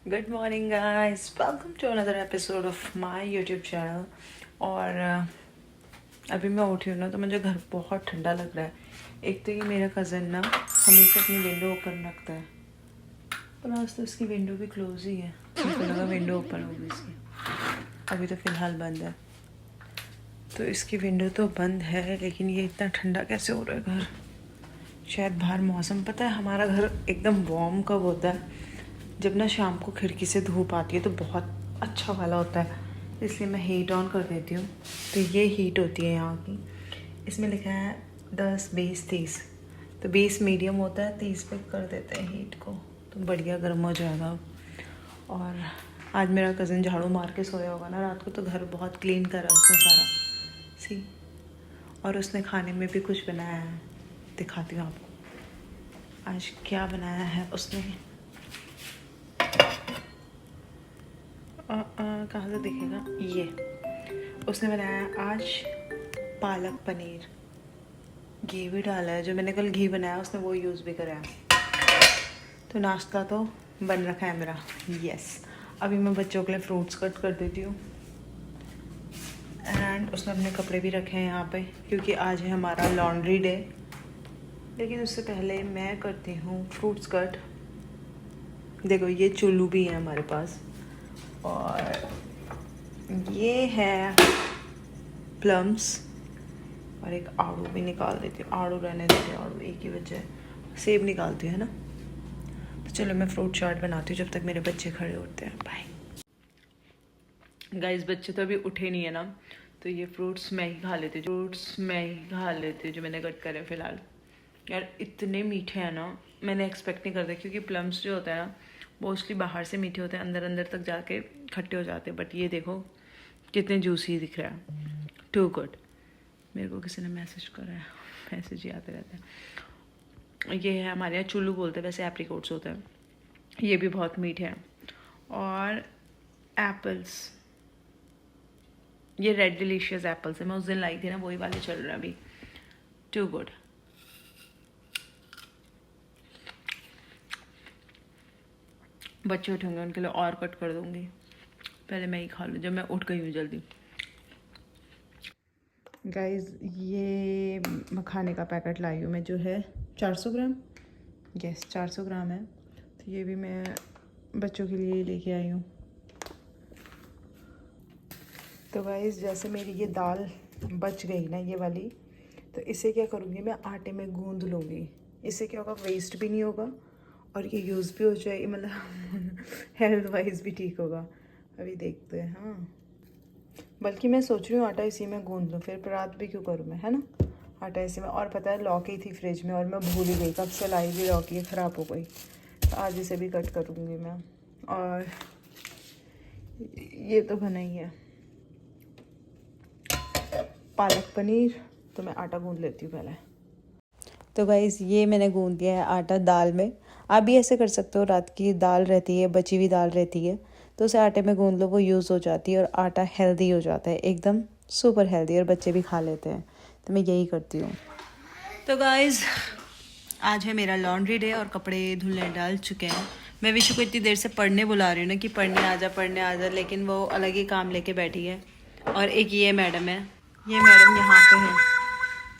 Good morning guys, welcome to another episode of my YouTube channel. और अभी मैं उठी हूँ ना, तो मुझे घर बहुत ठंडा लग रहा है। एक तो ये मेरा कज़न ना हमेशा अपनी विंडो ओपन रखता है, पर आज तो इसकी विंडो भी क्लोज ही है। मुझे लगा विंडो ओपन होगी इसकी, अभी तो फ़िलहाल बंद है। तो इसकी विंडो तो बंद है, लेकिन ये इतना ठंडा कैसे हो रहा है घर। शायद बाहर मौसम, पता है हमारा घर एकदम वार्म कब होता है, जब ना शाम को खिड़की से धूप आती है तो बहुत अच्छा वाला होता है, इसलिए मैं हीट ऑन कर देती हूँ। तो ये हीट होती है यहाँ की। इसमें लिखा है 10, 20, 30, तो 20 मीडियम होता है, 30 पे कर देते हैं हीट को, तो बढ़िया गर्म हो जाएगा। और आज मेरा कज़न झाड़ू मार के सोया होगा ना रात को, तो घर बहुत क्लीन करा उसने सारा सी। और उसने खाने में भी कुछ बनाया है, दिखाती हूँ आपको आज क्या बनाया है उसने। कहाँ से दिखेगा, ये उसने बनाया आज पालक पनीर। घी भी डाला है, जो मैंने कल घी बनाया उसने वो यूज़ भी करा है। तो नाश्ता तो बन रखा है मेरा। यस, अभी मैं बच्चों के लिए फ्रूट्स कट कर देती हूँ। एंड उसने अपने कपड़े भी रखे हैं यहाँ पे, क्योंकि आज है हमारा लॉन्ड्री डे। लेकिन उससे पहले मैं करती हूँ फ्रूट्स कट। देखो ये चुल्लू भी है हमारे पास, और ये है प्लम्स, और एक आड़ू भी निकाल देती हूँ। आड़ू रहने देती हूँ, आड़ू एक ही बच्चा है, सेब निकालती है ना। तो चलो मैं फ्रूट चाट बनाती हूँ जब तक मेरे बच्चे खड़े होते हैं। बाय गाइस, बच्चे तो अभी उठे नहीं है ना, तो ये फ्रूट्स मैं ही खा लेती हूँ जो मैंने कट करे फ़िलहाल। यार इतने मीठे हैं ना, मैंने एक्सपेक्ट नहीं करता, क्योंकि प्लम्स जो होता है ना मोस्टली बाहर से मीठे होते हैं, अंदर अंदर तक जाके खट्टे हो जाते हैं। बट ये देखो कितने जूसी दिख रहा है, टू गुड। मेरे को किसी ने मैसेज करा है, मैसेज ही आते रहते हैं। ये है हमारे यहाँ चुल्लू बोलते हैं, वैसे एप्रिकॉट्स होते हैं, ये भी बहुत मीठे हैं। और एप्पल्स, ये रेड डिलीशियस एप्पल्स है, मैं उस दिन लाई थी ना, वही वाले चल रहे हैं अभी, टू गुड। बच्चे उठेंगे उनके लिए और कट कर दूंगी, पहले मैं ही खा लूँ जब मैं उठ गई हूँ जल्दी। गाइस, ये मखाने का पैकेट लाई हूँ मैं, जो है 400 ग्राम। यस 400 ग्राम है, तो ये भी मैं बच्चों के लिए लेके आई हूँ। तो गाइस, जैसे मेरी ये दाल बच गई ना ये वाली, तो इसे क्या करूँगी मैं, आटे में गूंद लूँगी। इससे क्या होगा, वेस्ट भी नहीं होगा और ये यूज़ भी हो जाएगी, मतलब हेल्थ वाइज भी ठीक होगा। अभी देखते हैं। हाँ, बल्कि मैं सोच रही हूँ आटा इसी में गूंद लूँ, फिर रात भी क्यों करूँ मैं, है ना। आटा इसी में, और पता है लौकी थी फ्रिज में और मैं भूल ही गई, कब से लाई भी लौकी ख़राब हो गई, तो आज इसे भी कट करूँगी मैं। और ये तो बना ही है पालक पनीर, तो मैं आटा गूंद लेती हूँ पहले। तो गाइस, ये मैंने गूंद दिया है आटा दाल में। आप भी ऐसे कर सकते हो, रात की दाल रहती है, बची हुई दाल रहती है, तो उसे आटे में गूंद लो, वो यूज़ हो जाती है और आटा हेल्दी हो जाता है, एकदम सुपर हेल्दी, और बच्चे भी खा लेते हैं, तो मैं यही करती हूँ। तो गाइस, आज है मेरा लॉन्ड्री डे और कपड़े धुलने डाल चुके हैं। मैं विशु को इतनी देर से पढ़ने बुला रही हूँ ना कि पढ़ने आ जा, लेकिन वो अलग ही काम लेके बैठी है। और एक ये मैडम है, ये मैडम यहाँ पे है,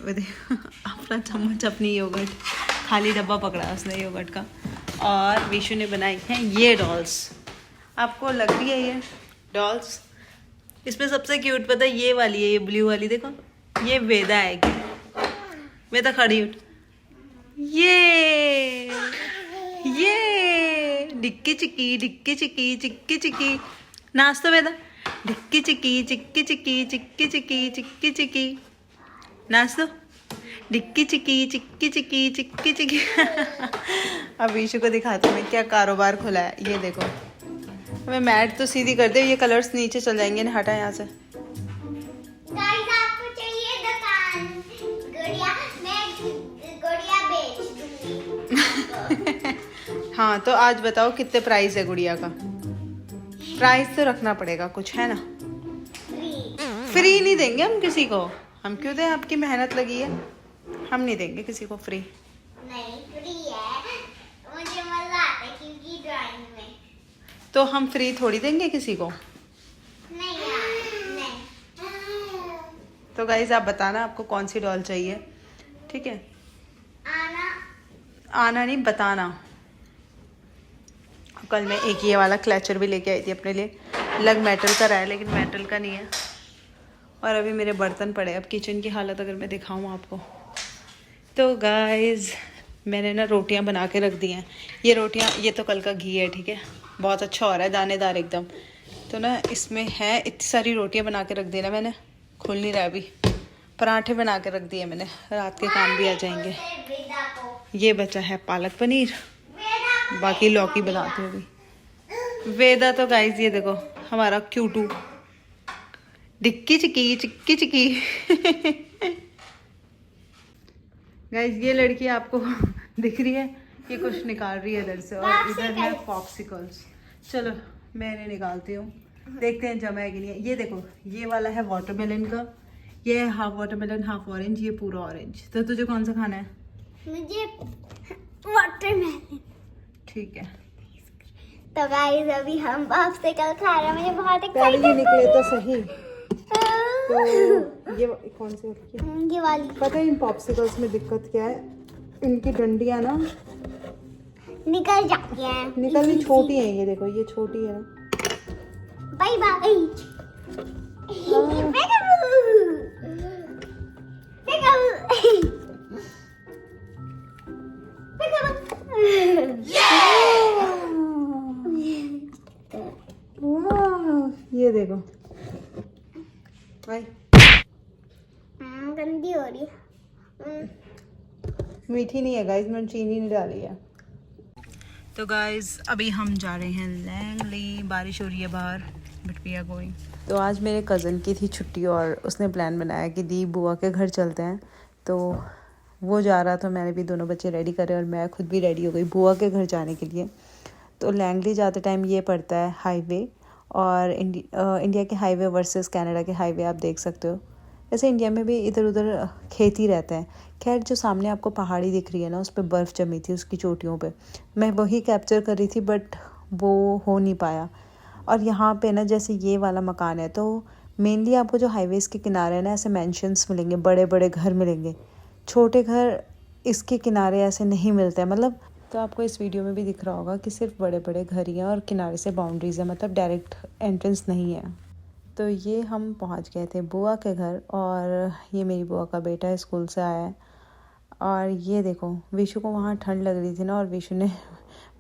वो देखो अपना चम्मच, अपनी योगर्ट, खाली डब्बा पकड़ा उसने योगर्ट का। और विशु ने बनाई हैं ये डॉल्स, आपको लग रही है ये डॉल्स। इसमें सबसे क्यूट पता है ये वाली है, ये ब्लू वाली देखो, ये वेदा आएगी। वेदा खड़ी उठ, ये डिक्की चिक्की डिक्की चिक्की चिक्की चिक्की, नाच तो वेदा, डिक्की चिक्की चिक्की चिक्की चिक्की चिक्की चिक्की चिक्की, नाच दो, डिक्की चिक्की चिक्की चिक्की चिक्की चिक्की। अब विशु को दिखाती हूँ मैं क्या कारोबार खुला है, ये देखो। हमें मैट तो सीधी कर दे, ये कलर्स नीचे चल जाएंगे ना, हटा यहाँ से। आपको चाहिए दुकान गुड़िया, मैं गुड़िया बेच दूंगी। हाँ, तो आज बताओ कितने प्राइस है गुड़िया का, प्राइस तो रखना पड़ेगा कुछ, है ना। फ्री नहीं देंगे हम किसी को, हम क्यों दें, आपकी मेहनत लगी है, हम नहीं देंगे किसी को फ्री। नहीं फ्री है, मुझे मजा आता है क्योंकि ड्राइंग में तो हम फ्री थोड़ी देंगे किसी को। नहीं यार नहीं। तो गाइज आप बताना आपको कौन सी डॉल चाहिए, ठीक है। आना नहीं बताना। कल मैं एक ये वाला क्लचर भी लेके आई थी अपने लिए, लग मेटल का रहा है लेकिन मेटल का नहीं है। और अभी मेरे बर्तन पड़े, अब किचन की हालत अगर मैं दिखाऊँ आपको तो गाइज मैंने ना रोटियां बना के रख दी हैं। ये रोटियां, ये तो कल का घी है, ठीक है, बहुत अच्छा हो रहा है, दानेदार एकदम। तो ना इसमें है, इतनी सारी रोटियां बना के रख दी ना मैंने, खुल नहीं रहा अभी। पराठे बना के रख दिए मैंने, रात के काम भी आ जाएंगे। ये बचा है पालक पनीर, बाकी लौकी बनाते हैं अभी। वेदा तो गाइज ये देखो हमारा क्यूटू, डिक्की चिक्की चिक्की चिक्की। गाइज ये लड़की आपको दिख रही है, ये कुछ निकाल रही है इधर से, और इधर है पॉप्सिकल्स। चलो मैं इन्हें निकालती हूँ, देखते हैं जमा है कि नहीं है। ये देखो ये वाला है वाटरमेलन का, ये है हाफ वाटरमेलन हाफ ऑरेंज, ये पूरा ऑरेंज। तो तुझे कौन सा खाना है? मुझे वाटरमेलन। ठीक है। तो गाइस अभी हम पॉप्सिकल खा रहे हैं, मुझे बहुत पहले ये निकले तो सही। तो ये कौन सी ये वाली। पता है इन पॉप्सिकल्स में दिक्कत क्या है, इनकी डंडियां ना निकल जाती हैं। निकलनी छोटी है, ये देखो ये छोटी है ना। Bye bye. ये देखो भाई गंदी हो रही है। मीठी नहीं है गाइस, मैंने चीनी नहीं डाली है। तो गाइस अभी हम जा रहे हैं लैंगली, बारिश हो रही है बाहर, बट वी आर गोइंग। तो आज मेरे कज़न की थी छुट्टी और उसने प्लान बनाया कि दी बुआ के घर चलते हैं। तो वो जा रहा था, मैंने भी दोनों बच्चे रेडी करे और मैं खुद भी रेडी हो गई बुआ के घर जाने के लिए। तो लैंगली जाते टाइम ये पड़ता है हाईवे, और इंडिया के हाईवे वर्सेस कनाडा के हाईवे आप देख सकते हो। जैसे इंडिया में भी इधर उधर खेत ही रहते हैं। खैर जो सामने आपको पहाड़ी दिख रही है ना, उस पर बर्फ़ जमी थी उसकी चोटियों पे, मैं वही कैप्चर कर रही थी बट वो हो नहीं पाया। और यहाँ पे ना जैसे ये वाला मकान है, तो मेनली आपको जो हाईवेज़ के किनारे है ना, ऐसे मैंशंस मिलेंगे, बड़े बड़े घर मिलेंगे। छोटे घर इसके किनारे ऐसे नहीं मिलते हैं, मतलब। तो आपको इस वीडियो में भी दिख रहा होगा कि सिर्फ बड़े बड़े घर ही हैं और किनारे से बाउंड्रीज़ है, मतलब डायरेक्ट एंट्रेंस नहीं है। तो ये हम पहुंच गए थे बुआ के घर, और ये मेरी बुआ का बेटा स्कूल से आया है। और ये देखो विशु को वहाँ ठंड लग रही थी ना, और विशु ने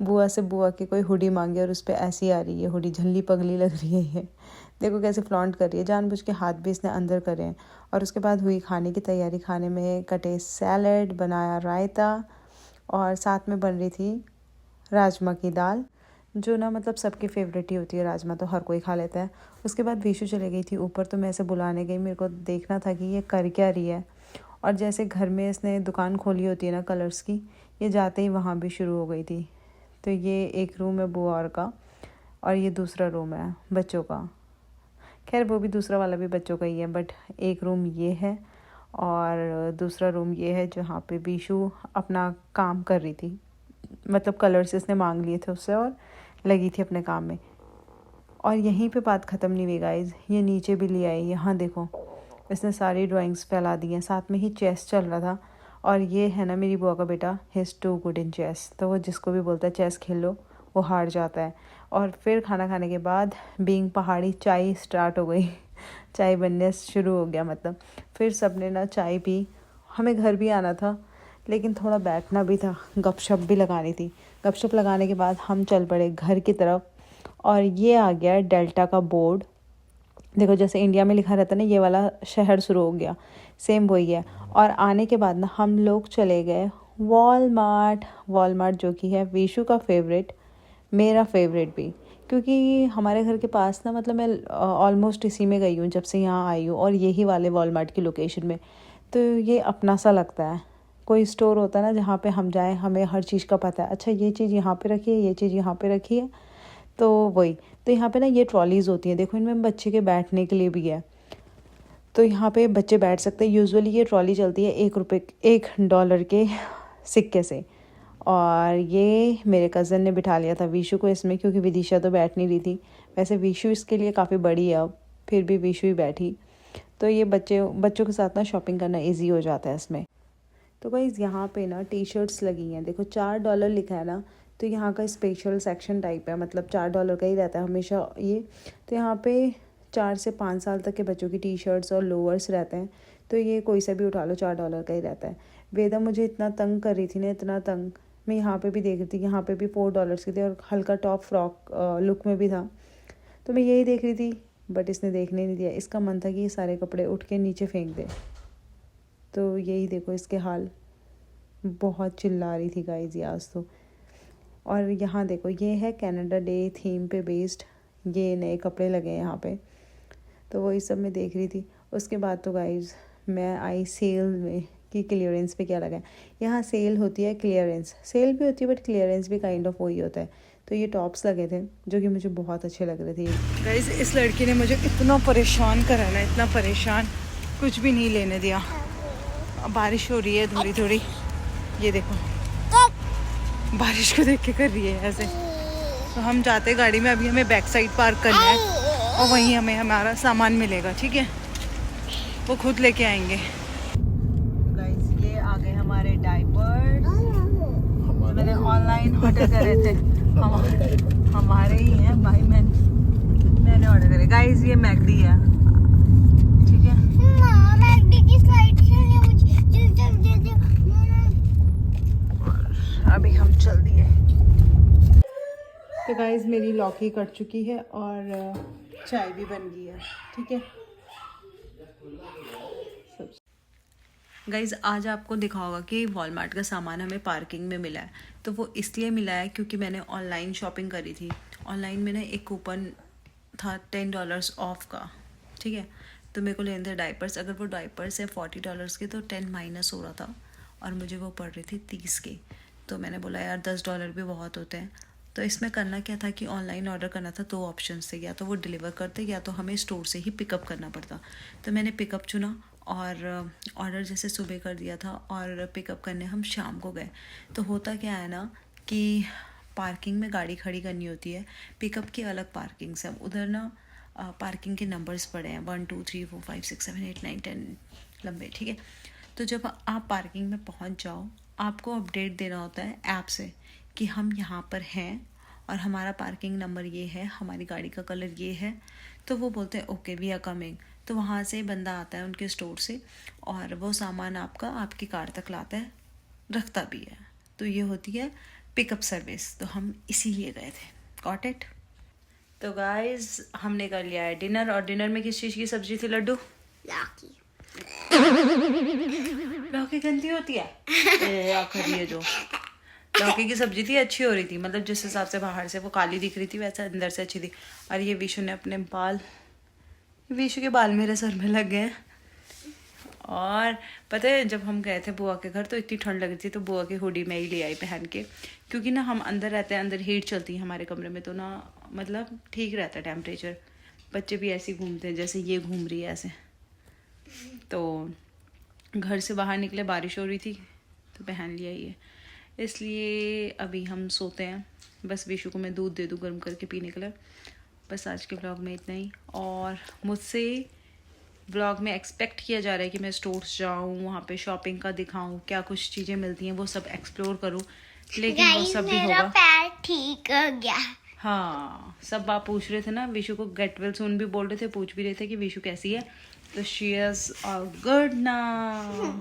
बुआ की कोई हुडी मांगी और उस पर ऐसी आ रही है हुडी, झल्ली पगली लग रही है ये। देखो कैसे फ्लॉन्ट कर रही है, जानबूझ के हाथ भी इसने अंदर करे हैं। और उसके बाद हुई खाने की तैयारी। खाने में कटे सैलड, बनाया रायता, और साथ में बन रही थी राजमा की दाल, जो ना मतलब सबकी फेवरेट ही होती है, राजमा तो हर कोई खा लेता है। उसके बाद विशु चले गई थी ऊपर, तो मैं इसे बुलाने गई, मेरे को देखना था कि ये कर क्या रही है। और जैसे घर में इसने दुकान खोली होती है ना कलर्स की, ये जाते ही वहाँ भी शुरू हो गई थी। तो ये एक रूम है बुआ और का, और ये दूसरा रूम है बच्चों का। खैर वो भी दूसरा वाला भी बच्चों का ही है, बट एक रूम ये है और दूसरा रूम ये है जहाँ पे विशु अपना काम कर रही थी, मतलब कलर्स इसने मांग लिए थे उससे और लगी थी अपने काम में। और यहीं पे बात ख़त्म नहीं हुई गाइज, ये नीचे भी ले आई। यहाँ देखो इसने सारी ड्राइंग्स फैला दी हैं, साथ में ही चेस चल रहा था। और ये है ना मेरी बुआ का बेटा, he's too good in chess, तो वो जिसको भी बोलता है चेस खेल लो वो हार जाता है। और फिर खाना खाने के बाद बीइंग पहाड़ी चाय स्टार्ट हो गई, चाय बनने शुरू हो गया, मतलब फिर सब ने ना चाय पी। हमें घर भी आना था लेकिन थोड़ा बैठना भी था, गपशप भी लगानी थी। गपशप लगाने के बाद हम चल पड़े घर की तरफ। और ये आ गया डेल्टा का बोर्ड, देखो जैसे इंडिया में लिखा रहता है ना, ये वाला शहर शुरू हो गया, सेम वही है। और आने के बाद ना हम लोग चले गए वॉलमार्ट, जो कि है विशु का फेवरेट, मेरा फेवरेट भी, क्योंकि हमारे घर के पास ना, मतलब मैं ऑलमोस्ट इसी में गई हूँ जब से यहाँ आई हूँ, और यही वाले वॉलमार्ट की लोकेशन में। तो ये अपना सा लगता है, कोई स्टोर होता है ना जहाँ पे हम जाएं, हमें हर चीज़ का पता है, अच्छा ये चीज़ यहाँ पे रखी है, ये चीज़ यहाँ पे रखी है, तो वही। तो यहाँ पे ना ये ट्रॉलीज़ होती हैं, देखो इनमें बच्चे के बैठने के लिए भी है, तो यहाँ पे बच्चे बैठ सकते हैं। यूजुअली ये ट्रॉली चलती है $1 के सिक्के से, और ये मेरे कज़न ने बिठा लिया था विशु को इसमें, क्योंकि विदिशा तो बैठ नहीं रही थी। वैसे विशु इसके लिए काफ़ी बड़ी है अब, फिर भी विशु ही बैठी। तो ये बच्चों के साथ ना शॉपिंग करना इजी हो जाता है इसमें। तो गाइस यहाँ पे ना टी शर्ट्स लगी हैं, देखो $4 लिखा है ना, तो यहाँ का स्पेशल सेक्शन टाइप है, मतलब $4 का ही रहता है हमेशा ये। तो यहाँ पे 4 से 5 साल तक के बच्चों की टी शर्ट्स और लोअर्स रहते हैं, तो ये कोई सा भी उठा लो $4 का ही रहता है। वेदा मुझे इतना तंग कर रही थी ना, इतना तंग। मैं यहाँ पे भी देख रही थी, यहाँ पे भी $4 के थे और हल्का टॉप फ्रॉक लुक में भी था। तो मैं यही देख रही थी, बट इसने देखने नहीं दिया। इसका मन था कि ये सारे कपड़े उठ के नीचे फेंक दे। तो यही देखो इसके हाल, बहुत चिल्ला रही थी गाइस ये आज तो। और यहाँ देखो ये है कनाडा डे थीम पे बेस्ड, ये नए कपड़े लगे हैं यहाँ पे, तो वही सब मैं देख रही थी। उसके बाद तो गाइस मैं आई सेल में कि क्लियरेंस पे क्या लगा है। यहाँ सेल होती है, क्लियरेंस सेल भी होती है, बट क्लियरेंस भी काइंड ऑफ वही होता है। तो ये टॉप्स लगे थे जो कि मुझे बहुत अच्छे लग रहे थे। गाइस इस लड़की ने मुझे इतना परेशान करा ना, इतना परेशान, कुछ भी नहीं लेने दिया। अब बारिश हो रही है थोड़ी थोड़ी, ये देखो बारिश को देख के कर रही है ऐसे। तो हम जाते गाड़ी में, अभी हमें बैक साइड पार्क करना है और वहीं हमें हमारा सामान मिलेगा, ठीक है, वो खुद लेके आएंगे। गाइस ये आ गए हमारे डायपर्स, मैंने ऑनलाइन ऑर्डर करे थे, हमारे ही हैं भाई, मैंने ऑर्डर करे। गाइस ये मैकडी है, ठीक है, मैकडी की स्लाइड खेलनी है मुझे, अभी हम चल दिए। तो गाइस मेरी लौकी कट चुकी है और चाय भी बन गई है, ठीक है। गाइस आज आपको दिखा होगा कि वॉलमार्ट का सामान हमें पार्किंग में मिला है। तो वो इसलिए मिला है क्योंकि मैंने ऑनलाइन शॉपिंग करी थी। ऑनलाइन में ना एक कूपन था $10 ऑफ का, ठीक है। तो मेरे को लेने थे डायपर्स, अगर वो डायपर्स है $40 के तो 10 माइनस हो रहा था और मुझे वो पड़ रही थी 30 के। तो मैंने बोला यार $10 भी बहुत होते हैं। तो इसमें करना क्या था कि ऑनलाइन ऑर्डर करना था, 2 ऑप्शन थे, या तो वो डिलीवर करते या तो हमें स्टोर से ही पिकअप करना पड़ता। तो मैंने पिकअप चुना और ऑर्डर जैसे सुबह कर दिया था और पिकअप करने हम शाम को गए। तो होता क्या है ना कि पार्किंग में गाड़ी खड़ी करनी होती है, पिकअप की अलग पार्किंग से। उधर ना पार्किंग के नंबर्स पड़े हैं 1 2 3 4 5 6 7 8 9 10 लंबे, ठीक है। तो जब आप पार्किंग में पहुंच जाओ, आपको अपडेट देना होता है ऐप से कि हम यहाँ पर हैं और हमारा पार्किंग नंबर ये है, हमारी गाड़ी का कलर ये है। तो वो बोलते हैं ओके वी आर कमिंग। तो वहाँ से बंदा आता है उनके स्टोर से और वो सामान आपका आपकी कार तक लाता है, रखता भी है। तो ये होती है पिकअप सर्विस। तो हम इसीलिए गए थे। Got it. तो गाइस हमने कर लिया है डिनर, और डिनर में किस चीज़ की सब्जी थी लड्डू? लौकी। लौकी गंदी होती है आखिर, जो लौकी की सब्जी थी अच्छी हो रही थी, मतलब जिस हिसाब से बाहर से वो काली दिख रही थी वैसे अंदर से अच्छी थी। और ये विशु ने अपने बाल, विशु के बाल मेरे सर में लग गए। और पता है जब हम गए थे बुआ के घर तो इतनी ठंड लग रही थी, तो बुआ की हुडी मैं ही ले आई पहन के, क्योंकि ना हम अंदर रहते हैं, अंदर हीट चलती है हमारे कमरे में, तो ना मतलब ठीक रहता है टेम्परेचर। बच्चे भी ऐसे घूमते हैं जैसे ये घूम रही है ऐसे। तो घर से बाहर निकले, बारिश हो रही थी तो पहन लिया ये। इसलिए अभी हम सोते हैं, बस विशु को मैं दूध दे दूँ गर्म करके पीने के लिए। बस आज के व्लॉग में इतना ही। और मुझसे व्लॉग में एक्सपेक्ट किया जा रहा है कि मैं स्टोर्स जाऊँ, वहाँ पे शॉपिंग का दिखाऊँ, क्या कुछ चीज़ें मिलती हैं वो सब एक्सप्लोर करूँ, लेकिन वो सब भी होगा। मेरा पैर ठीक हो गया। हाँ सब आप पूछ रहे थे ना, विशु को गेट वेल सून भी बोल रहे थे, पूछ भी रहे थे कि विशु कैसी है। तो शी इज गुड नाउ,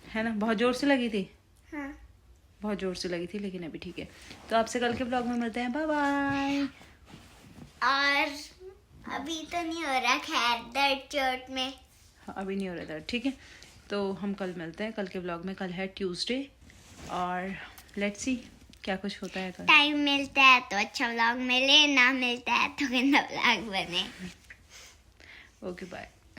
है ना। बहुत जोर से लगी थी, हाँ। बहुत जोर से लगी थी, लेकिन अभी ठीक है। तो आपसे कल के ब्लॉग में मिलते हैं, बाय बाय। और अभी तो नहीं हो रहा खैर दर्द चोट में, हाँ अभी नहीं हो रहा दर्द, ठीक है। तो हम कल मिलते हैं कल के ब्लॉग में। कल है ट्यूसडे और लेट्स सी क्या कुछ होता है कल। टाइम मिलता है तो अच्छा व्लॉग मिले, ना मिलता है तो गंदा व्लॉग बने। Okay bye.